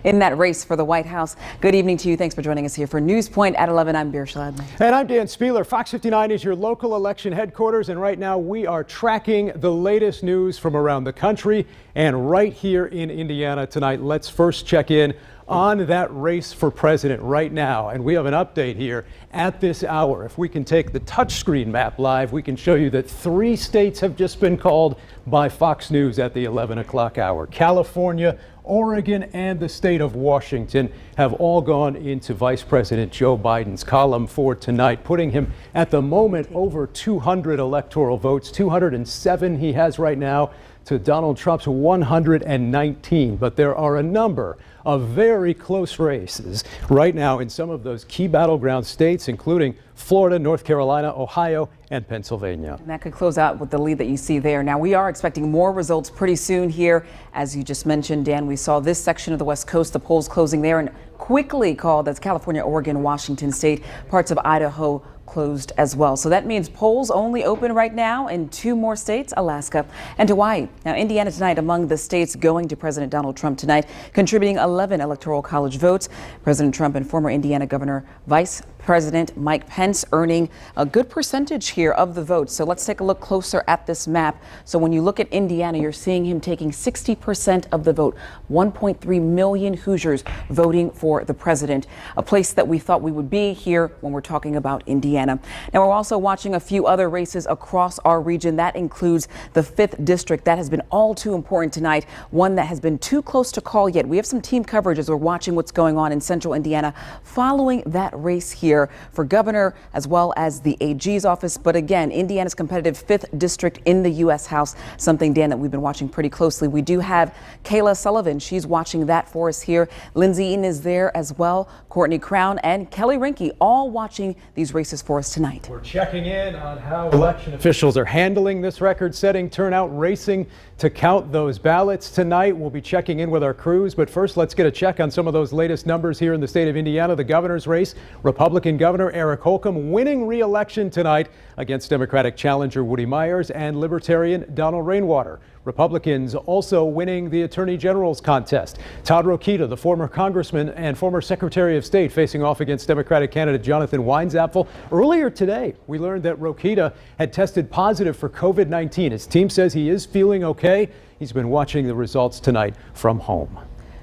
in that race for the White House. Good evening to you. Thanks for joining us here for News Point at 11. I'm Bir Schladman. And I'm Dan Spieler. Fox 59 is your local election headquarters, and right now we are tracking the latest news from around the country and right here in Indiana tonight. Let's first check in on that race for president right now, and we have an update here at this hour. If we can take the touchscreen map live, we can show you that 3 states have just been called by Fox News at the 11 o'clock hour. California, Oregon, and the state of Washington have all gone into Vice President Joe Biden's column for tonight, putting him at the moment over 200 electoral votes. 207 he has right now to Donald Trump's 119. But there are a number of very close races right now in some of those key battleground states, including Florida, North Carolina, Ohio, and Pennsylvania. And that could close out with the lead that you see there. Now, we are expecting more results pretty soon here. As you just mentioned, Dan, we saw this section of the West Coast, the polls closing there, and quickly called, that's California, Oregon, Washington State, parts of Idaho closed as well. So that means polls only open right now in 2 more states, Alaska and Hawaii. Now, Indiana tonight among the states going to President Donald Trump tonight, contributing 11 electoral college votes. President Trump and former Indiana Governor Vice President Mike Pence earning a good percentage here of the votes. So let's take a look closer at this map. So when you look at Indiana, you're seeing him taking 60% of the vote. 1.3 million Hoosiers voting for the president, a place that we thought we would be here when we're talking about Indiana. Now, we're also watching a few other races across our region. That includes the 5th district. That has been all too important tonight, one that has been too close to call yet. We have some team coverage as we're watching what's going on in central Indiana following that race here for governor as well as the AG's office. But again, Indiana's competitive 5th district in the U.S. House, something, Dan, that we've been watching pretty closely. We do have Kayla Sullivan. She's watching that for us here. Lindsey Eaton is there as well. Courtney Crown and Kelly Rinke all watching these races for us tonight. We're checking in on how election officials are handling this record-setting turnout, racing to count those ballots tonight. We'll be checking in with our crews, but first let's get a check on some of those latest numbers here in the state of Indiana. The governor's race, Republican Governor Eric Holcomb winning re-election tonight against Democratic challenger Woody Myers and Libertarian Donald Rainwater. Republicans also winning the Attorney General's contest. Todd Rokita, the former congressman and former Secretary of State, facing off against Democratic candidate Jonathan Weinzapfel. Earlier today, we learned that Rokita had tested positive for COVID-19. His team says he is feeling okay. He's been watching the results tonight from home.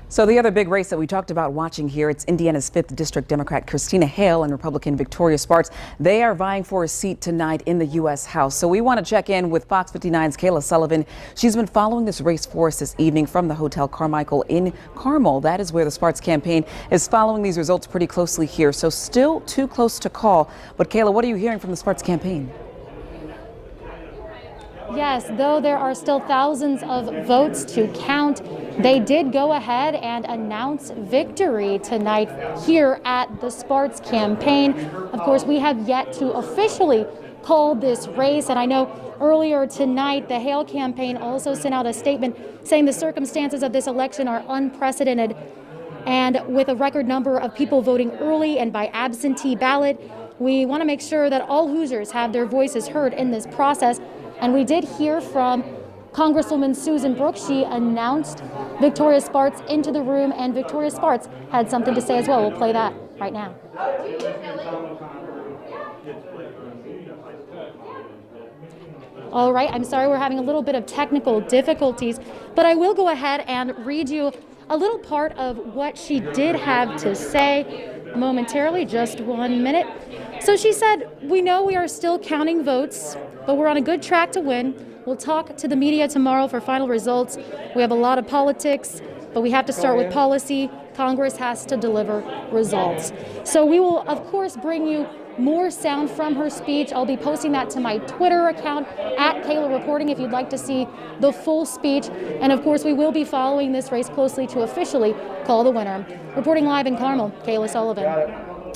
So the other big race that we talked about watching here, it's Indiana's 5th District Democrat Christina Hale and Republican Victoria Spartz. They are vying for a seat tonight in the U.S. House. So we want to check in with Fox 59's Kayla Sullivan. She's been following this race for us this evening from the Hotel Carmichael in Carmel. That is where the Spartz campaign is following these results pretty closely here. So still too close to call. But Kayla, what are you hearing from the Spartz campaign? Yes, though there are still thousands of votes to count, they did go ahead and announce victory tonight here at the Spartz campaign. Of course, we have yet to officially call this race, and I know earlier tonight the Hale campaign also sent out a statement saying the circumstances of this election are unprecedented, and with a record number of people voting early and by absentee ballot, we want to make sure that all Hoosiers have their voices heard in this process. And we did hear from Congresswoman Susan Brooks. She announced Victoria Spartz into the room, and Victoria Spartz had something to say as well. We'll play that right now. All right, I'm sorry we're having a little bit of technical difficulties, but I will go ahead and read you a little part of what she did have to say momentarily. Just 1 minute. So she said, "We know we are still counting votes, but we're on a good track to win. We'll talk to the media tomorrow for final results. We have a lot of politics, but we have to start with policy. Congress has to deliver results." So we will, of course, bring you more sound from her speech. I'll be posting that to my Twitter account at Kayla Reporting if you'd like to see the full speech. And of course, we will be following this race closely to officially call the winner. Reporting live in Carmel, Kayla Sullivan.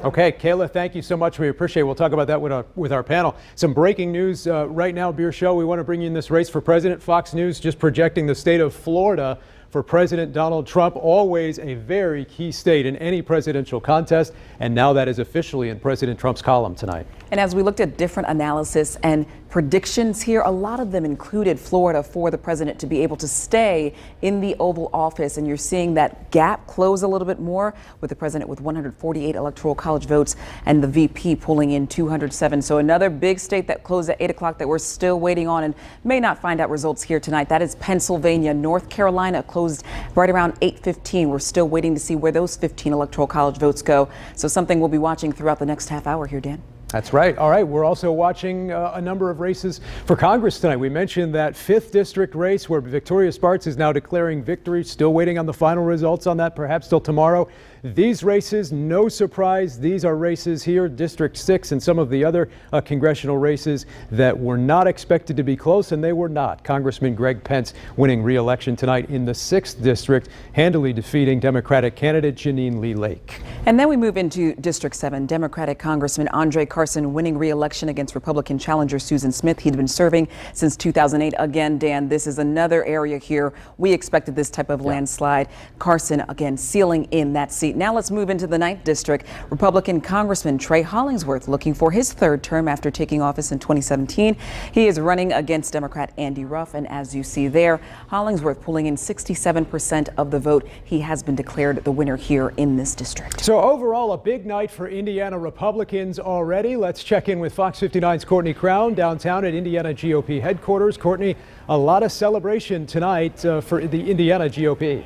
Okay, Kayla, thank you so much. We appreciate it. We'll talk about that with our panel. Some breaking news right now, Bir Show. We want to bring you in this race for president. Fox News just projecting the state of Florida for President Donald Trump, always a very key state in any presidential contest. And now that is officially in President Trump's column tonight. And as we looked at different analysis and predictions here, a lot of them included Florida for the president to be able to stay in the Oval Office. And you're seeing that gap close a little bit more with the president with 148 electoral college votes and the VP pulling in 207. So another big state that closed at 8 o'clock that we're still waiting on and may not find out results here tonight. That is Pennsylvania. North Carolina closed right around 8:15. We're still waiting to see where those 15 electoral college votes go. So something we'll be watching throughout the next half hour here, Dan. That's right. All right. We're also watching a number of races for Congress tonight. We mentioned that 5th district race where Victoria Spartz is now declaring victory. Still waiting on the final results on that, perhaps till tomorrow. These races, no surprise, these are races here, District 6 and some of the other congressional races that were not expected to be close, and they were not. Congressman Greg Pence winning re-election tonight in the 6th district, handily defeating Democratic candidate Jeanine Lee Lake. And then we move into District 7. Democratic Congressman Andre Carson winning re-election against Republican challenger Susan Smith. He'd been serving since 2008. Again, Dan, this is another area here we expected this type of landslide. Carson, again, sealing in that seat. Now let's move into the 9th district. Republican Congressman Trey Hollingsworth looking for his 3rd term after taking office in 2017. He is running against Democrat Andy Ruff, and as you see there, Hollingsworth pulling in 67% of the vote. He has been declared the winner here in this district. So overall, a big night for Indiana Republicans already. Let's check in with Fox 59's Courtney Crown downtown at Indiana GOP headquarters. Courtney, a lot of celebration tonight for the Indiana GOP.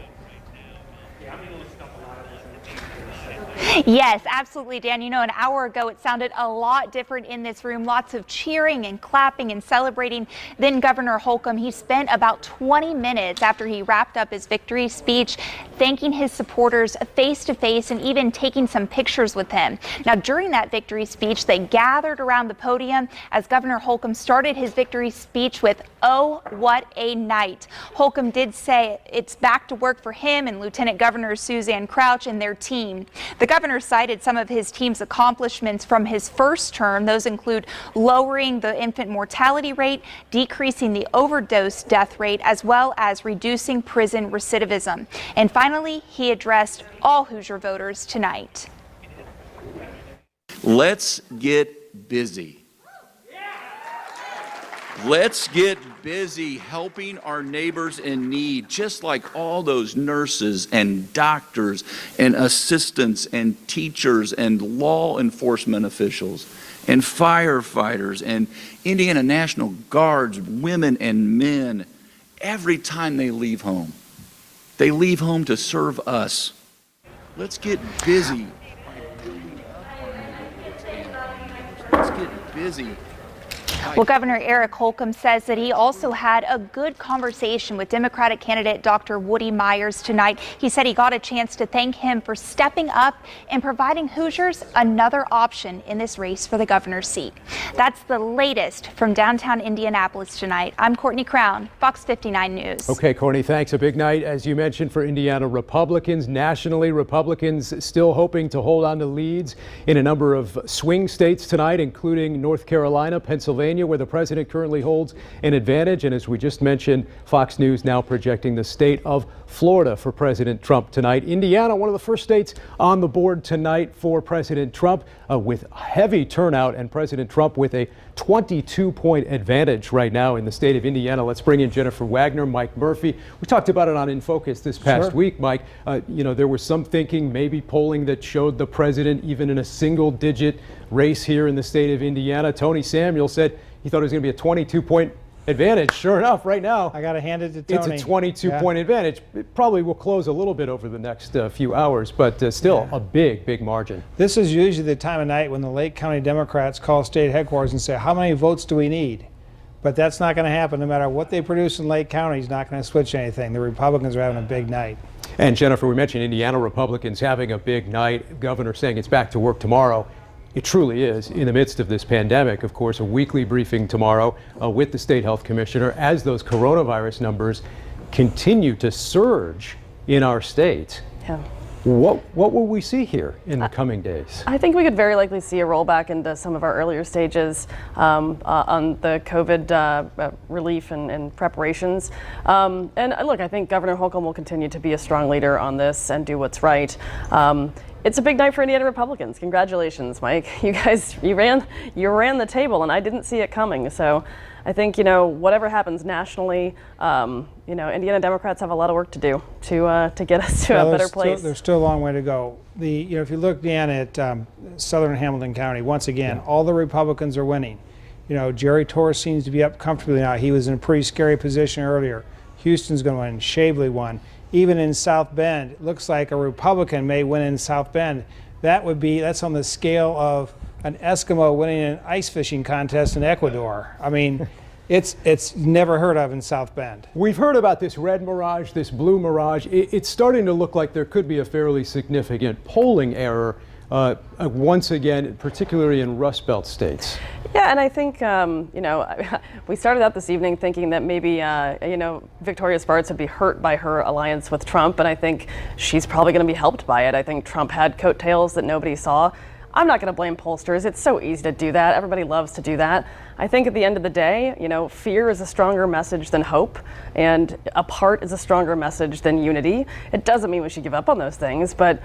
Yes, absolutely, Dan. You know, an hour ago, it sounded a lot different in this room. Lots of cheering and clapping and celebrating. Then Governor Holcomb, he spent about 20 minutes after he wrapped up his victory speech, thanking his supporters face to face and even taking some pictures with him. Now, during that victory speech, they gathered around the podium as Governor Holcomb started his victory speech with, "Oh, what a night." Holcomb did say it's back to work for him and Lieutenant Governor Suzanne Crouch and their team. The governor cited some of his team's accomplishments from his first term. Those include lowering the infant mortality rate, decreasing the overdose death rate, as well as reducing prison recidivism. And finally, he addressed all Hoosier voters tonight. Let's get busy. Let's get busy helping our neighbors in need, just like all those nurses and doctors and assistants and teachers and law enforcement officials and firefighters and Indiana National Guards, women and men. Every time they leave home to serve us. Let's get busy. Let's get busy. Well, Governor Eric Holcomb says that he also had a good conversation with Democratic candidate Dr. Woody Myers tonight. He said he got a chance to thank him for stepping up and providing Hoosiers another option in this race for the governor's seat. That's the latest from downtown Indianapolis tonight. I'm Courtney Crown, Fox 59 News. Okay, Courtney, thanks. A big night, as you mentioned, for Indiana Republicans. Nationally, Republicans still hoping to hold on to leads in a number of swing states tonight, including North Carolina, Pennsylvania, where the president currently holds an advantage. And as we just mentioned, Fox News now projecting the state of Florida for President Trump tonight. Indiana, one of the first states on the board tonight for President Trump, with heavy turnout, and President Trump with a 22-point advantage right now in the state of Indiana. Let's bring in Jennifer Wagner, Mike Murphy. We talked about it on In Focus this past week, Mike. You know, there was some thinking, maybe polling that showed the president even in a single-digit race here in the state of Indiana. Tony Samuel said he thought it was going to be a 22-point advantage. Sure enough, right now, I got to hand it to Tony. It's a 22-point advantage. It probably will close a little bit over the next few hours, but still a big margin. This is usually the time of night when the Lake County Democrats call state headquarters and say, how many votes do we need? But that's not going to happen. No matter what they produce in Lake County, he's not going to switch anything. The Republicans are having a big night. And Jennifer, we mentioned Indiana Republicans having a big night. Governor saying it's back to work tomorrow. It truly is, in the midst of this pandemic. Of course, a weekly briefing tomorrow with the state health commissioner as those coronavirus numbers continue to surge in our state. Yeah. What will we see here in the coming days? I think we could very likely see a rollback into some of our earlier stages on the COVID relief and preparations. And look, I think Governor Holcomb will continue to be a strong leader on this and do what's right. It's a big night for Indiana Republicans. Congratulations, Mike. You guys, you ran the table, and I didn't see it coming. So I think, whatever happens nationally, Indiana Democrats have a lot of work to do to get us to a better place. There's still a long way to go. If you look, Dan, at southern Hamilton County, once again, all the Republicans are winning. Jerry Torres seems to be up comfortably now. He was in a pretty scary position earlier. Houston's going to win. Shavely won. Even in South Bend, it looks like a Republican may win in South Bend. That's on the scale of an Eskimo winning an ice fishing contest in Ecuador. I mean, it's never heard of in South Bend. We've heard about this red mirage, this blue mirage. It's starting to look like there could be a fairly significant polling error once again, particularly in Rust Belt states. Yeah, and I think, we started out this evening thinking that maybe, Victoria Spartz would be hurt by her alliance with Trump, and I think she's probably going to be helped by it. I think Trump had coattails that nobody saw. I'm not going to blame pollsters. It's so easy to do that. Everybody loves to do that. I think at the end of the day, fear is a stronger message than hope, and apart is a stronger message than unity. It doesn't mean we should give up on those things, but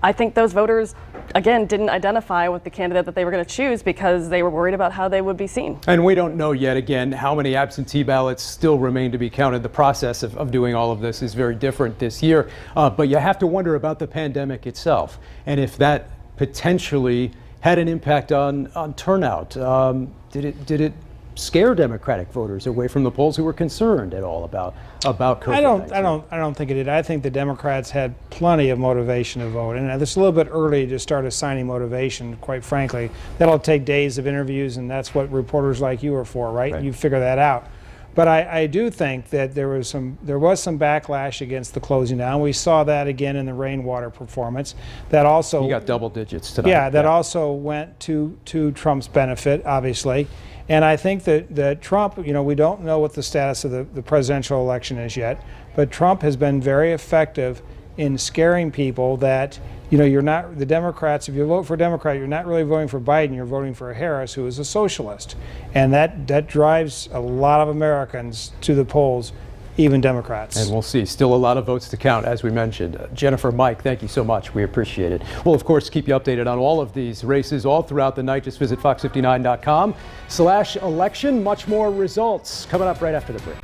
I think those voters, again, didn't identify with the candidate that they were going to choose because they were worried about how they would be seen. And we don't know yet, again, how many absentee ballots still remain to be counted. The process of doing all of this is very different this year. But you have to wonder about the pandemic itself and if that potentially had an impact on turnout. Did it scare Democratic voters away from the polls who were concerned at all about COVID-19? I don't think it did. I think the Democrats had plenty of motivation to vote, and it's a little bit early to start assigning motivation. Quite frankly, that'll take days of interviews, and that's what reporters like you are for, right? You figure that out. But I do think that there was some backlash against the closing down. We saw that again in the rainwater performance. That also you got double digits tonight. Yeah, that also went to Trump's benefit, obviously. And I think that Trump, we don't know what the status of the presidential election is yet, but Trump has been very effective in scaring people that, you're not, the Democrats, if you vote for a Democrat, you're not really voting for Biden, you're voting for Harris, who is a socialist. And that drives a lot of Americans to the polls, even Democrats. And we'll see. Still a lot of votes to count, as we mentioned. Jennifer, Mike, thank you so much. We appreciate it. We'll, of course, keep you updated on all of these races all throughout the night. Just visit fox59.com/election. Much more results coming up right after the break.